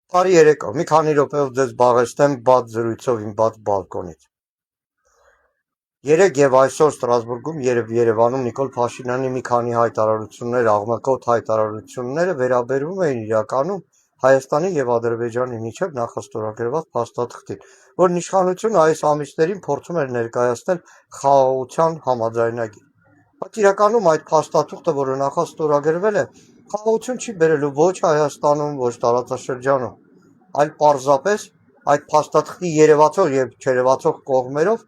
Բարի երեկո, մի քանի րոպեով ձեզ զբաղեցնեմ բաց զրույցով իմ բաց բալկոնից։ Երեկ եւ այսօր Ստրասբուրգում եւ Երևանում Նիկոլ Փաշինյանի մի քանի հայտարարություններ, աղմկոտ հայտարարությունները վերաբերում էին իրականում Հայաստանի եւ Ադրբեջանի միջև նախաստորագրված փաստաթղթին, որն իշխանությունը այս ամիսներին փորձում էր ներկայացնել խաղաղության համաձայնագիր։ Բայց իրականում այդ փաստաթուղթը, որը նախաստորագրվել է, խաղաղություն չի բերելու ոչ Հայաստանում, ոչ տարածաշրջանում, այլ պարզապես այդ փաստաթղթի երևացող եւ չերևացող կողմերով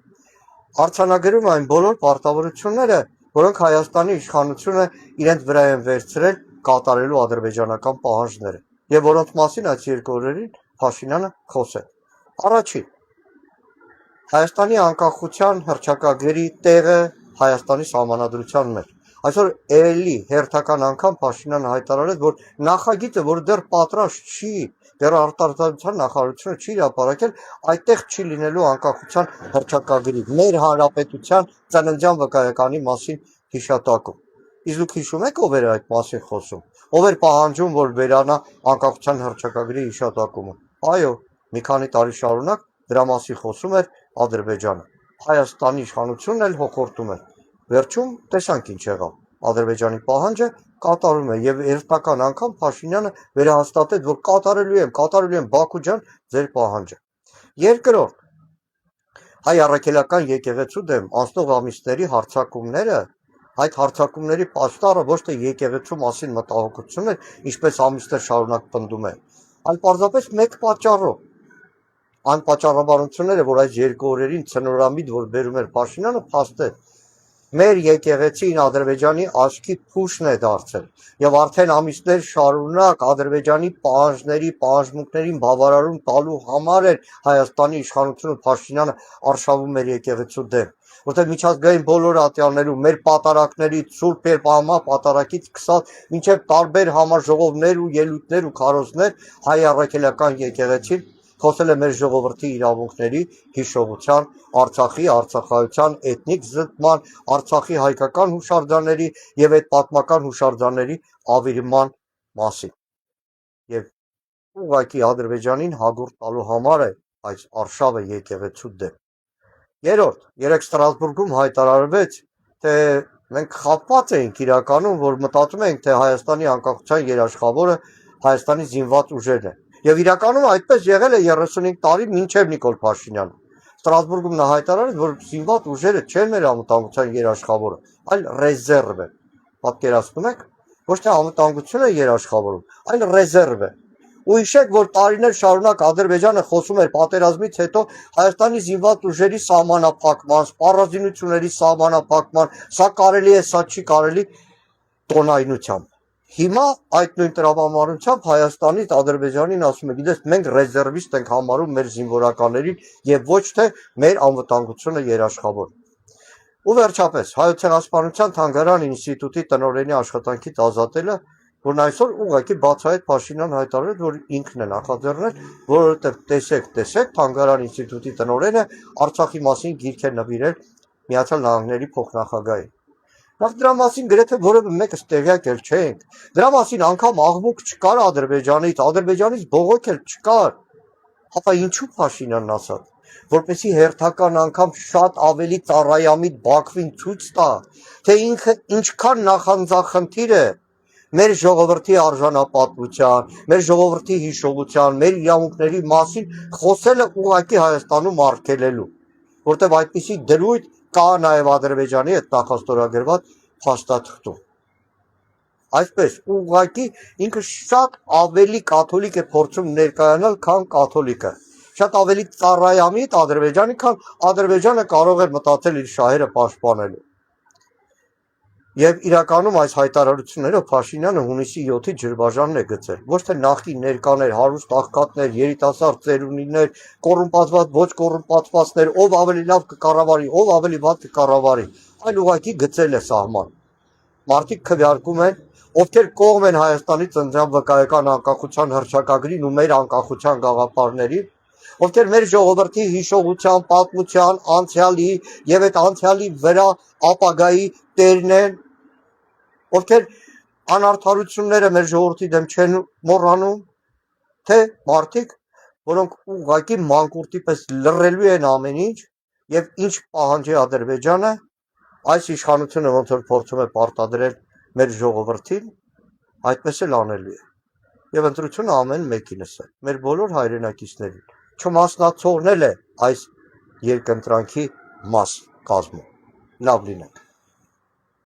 արձանագրում այն բոլոր պարտավորությունները, որոնք Հայաստանի իշխանությունը իրենց վրա են վերցրել կատարելու ադրբեջանական պահանջները, եւ որոնց մասին այս երկու օրերին Փաշինյանը խոսել։ Առաջին, Հայաստանի անկախության հռչակագրի տեղը Հայաստանի սահմանադրության մեջ։ Այսօր էլի հերթական անգամ Փաշինյանը հայտարարեց, որ նախագիծը, որ դեռ պատրաստ չի, դեռ արտարդարության նախարարությունը չի հրապարակել, այդտեղ չի լինելու անկախության հռչակագրի մեր հանրապետության ծննդյան վկայականի մասին հիշատակում։ Իսկ դուք հիշում եք ով էր այդ մասին խոսում, ով էր պահանջում, որ վերանա անկախության հռչակագրի հիշատակումը։ Այո, մի քանի տարի շարունակ դրա մասին խոսում էր Ադրբեջանը, Հայաստանի իշխանությունն էլ հոխորտում էր։ Վերջում տեսանք ինչ եղավ, Ադրբեջանի պահանջը կատարում է եւ երբական անգամ Փաշինյանը վերահաստատեց, որ կատարելու եմ Բաքու ջան ձեր պահանջը։ Երկրորդ, հայ առաքելական եկեղեցու դեմ անցնող ամիսների հարձակումները, այդ հարձակումների պաշտարը ոչ թե եկեղեցու մասին մտահոգությունն էր, ինչպես ամիսներ շարունակ պնդում են, այլ պարզապես մեկ պատճառով։ Այն պատճառաբանությունները, որ այս երկու օրերին ցնորամիտ որ բերում էր Փաշինյանը, փաստեց մեր եկեղեցին Ադրբեջանի աչքի փուշն է դարձել եւ արդեն ամիսներ շարունակ Ադրբեջանի պահանջմունքներին բավարարում տալու համար էր Հայաստանի իշխանությունը Փաշինյանը արշավում մեր եկեղեցու դեմ, որտեղ միջազգային բոլոր ատյաններում մեր պատարակներից Սուրբ Երբահամա պատարակից սկսած մինչև տարբեր համաժողովներ ու ելույթներ ու քարոզներ հայ առաքելական եկեղեցին խոսել է մեր ժողովրդի իրավունքների, հիշողության, Արցախի, արցախայության, էթնիկ զտման, Արցախի հայկական հուշարձանների եւ այդ պատմական հուշարձանների ավիրման մասին։ Եվ ուղղակի Ադրբեջանին հագուրտ տալու համար է այս արշավը եկեղեցու դեմ։ Երրորդ, երեք Ստրասբուրգում հայտարարվեց, թե մենք խաբված էինք իրականում, որ մտածում ենք, թե Հայաստանի անկախության երաշխավորը Հայաստանի զինված ուժերն են։ Եվ իրականում այդպես եղել է 35 տարի մինչև Նիկոլ Փաշինյանը։ Ստրասբուրգում նա հայտարարեց, որ զինված ուժերը չեն մեր անվտանգության երաշխավորը, այլ ռեզերվ է։ Պատկերացնում եք, ոչ թե անվտանգություն է երաշխավորում, այլ ռեզերվ է։ Ու հիշեք, որ տարիներ շարունակ Ադրբեջանը խոսում էր պատերազմից հետո Հայաստանի զինված ուժերի սահմանափակման, սպառազինությունների սահմանափակման, սա կարելի է, սա չի կարելի տոնայնությամբ։ Հիմա այդ նույն տրամաբանությամբ Հայաստանից Ադրբեջանին ասում է, գիտես, մենք ռեզերվիստ ենք համարում մեր զինվորականներին եւ ոչ թե մեր անվտանգությունը երաշխավոր։ Ու վերջապես Հայոց ցեղասպանության թանգարան ինստիտուտի տնօրենի աշխատանքից ազատելը, որն այսօր ուղղակի բացահայտ Փաշինյան հայտարարեց, որ ինքն է նախաձեռնել, որովհետեւ տեսեք, թանգարան ինստիտուտի տնօրենը Արցախի մասին գիրք է նվիրել Միացյալ Նահանգների փոխնախագահին։ Նախ դրա մասին գրեթե որևէ մեկս տեղյակ էլ չենք։ Դրա մասին անգամ աղմուկ չկար Ադրբեջանից բողոք էլ չկար։ Ապա ինչու Փաշինյանն ասաց, որպեսի հերթական անգամ շատ ավելի ծառայամիտ Բաքվին ցույց տա, թե ինքը ինչքան նախանձախնդիր է մեր ժողովրդի արժանապատվության, մեր ժողովրդի հիշողության, մեր իրավունքների մասին խոսելը ուղղակի Հայաստանում արգելելու, որտեղ այդպիսի դրույթ կա նաև Ադրբեջանի հետ նախաստորագրված փաստաթղթում։ Այսպես ուղղակի ինքը շատ ավելի կաթոլիկ է փորձում ներկայանալ, քան կաթոլիկը, շատ ավելի ծառայամիտ Ադրբեջանի, քան Ադրբեջանը կարող էր մտածել իր շահերը պաշտպանելու։ Եվ իրականում այս հայտարարություններով Փաշինյանը հունիսի 7-ի ջրբաժանն է գցել, ոչ թե նախկին ներկաներ, հարուստ աղքատներ, երիտասարդ ծերունիներ, կոռումպացված, ոչ կոռումպացվածներ, ով ավելի լավ կկառավարի, ով ավելի վատ կկառավարի, այլ ուղղակի գցել է սահման։ Մարդիկ քվեարկում են, ովքեր կողմ են Հայաստանի ծննդյան վկայական անկախության հռչակագրին ու մեր անկախության գաղափարներին, ովքեր մեր ժողովրդի հիշողության, պատմության, անցյալի եւ այդ անցյալի վրա ապագայի տերն են, ովքեր անարդարությունները մեր ժողովրդի դեմ չեն մոռանում, թե մարդիկ, որոնք ուղղակի մանկուրտի պես լռելու են ամեն ինչ եւ ինչ պահանջի Ադրբեջանը, այս իշխանությունը ոնց որ փորձում է պարտադրել մեր ժողովրդին, այդպես էլ անելու է։ Եվ ընտրությունը ամեն մեկինս է, մեր բոլոր հայրենակիցներին, չմասնացողն էլ է այս երկընտրանքի մաս կազմում։ Լավ լինեք։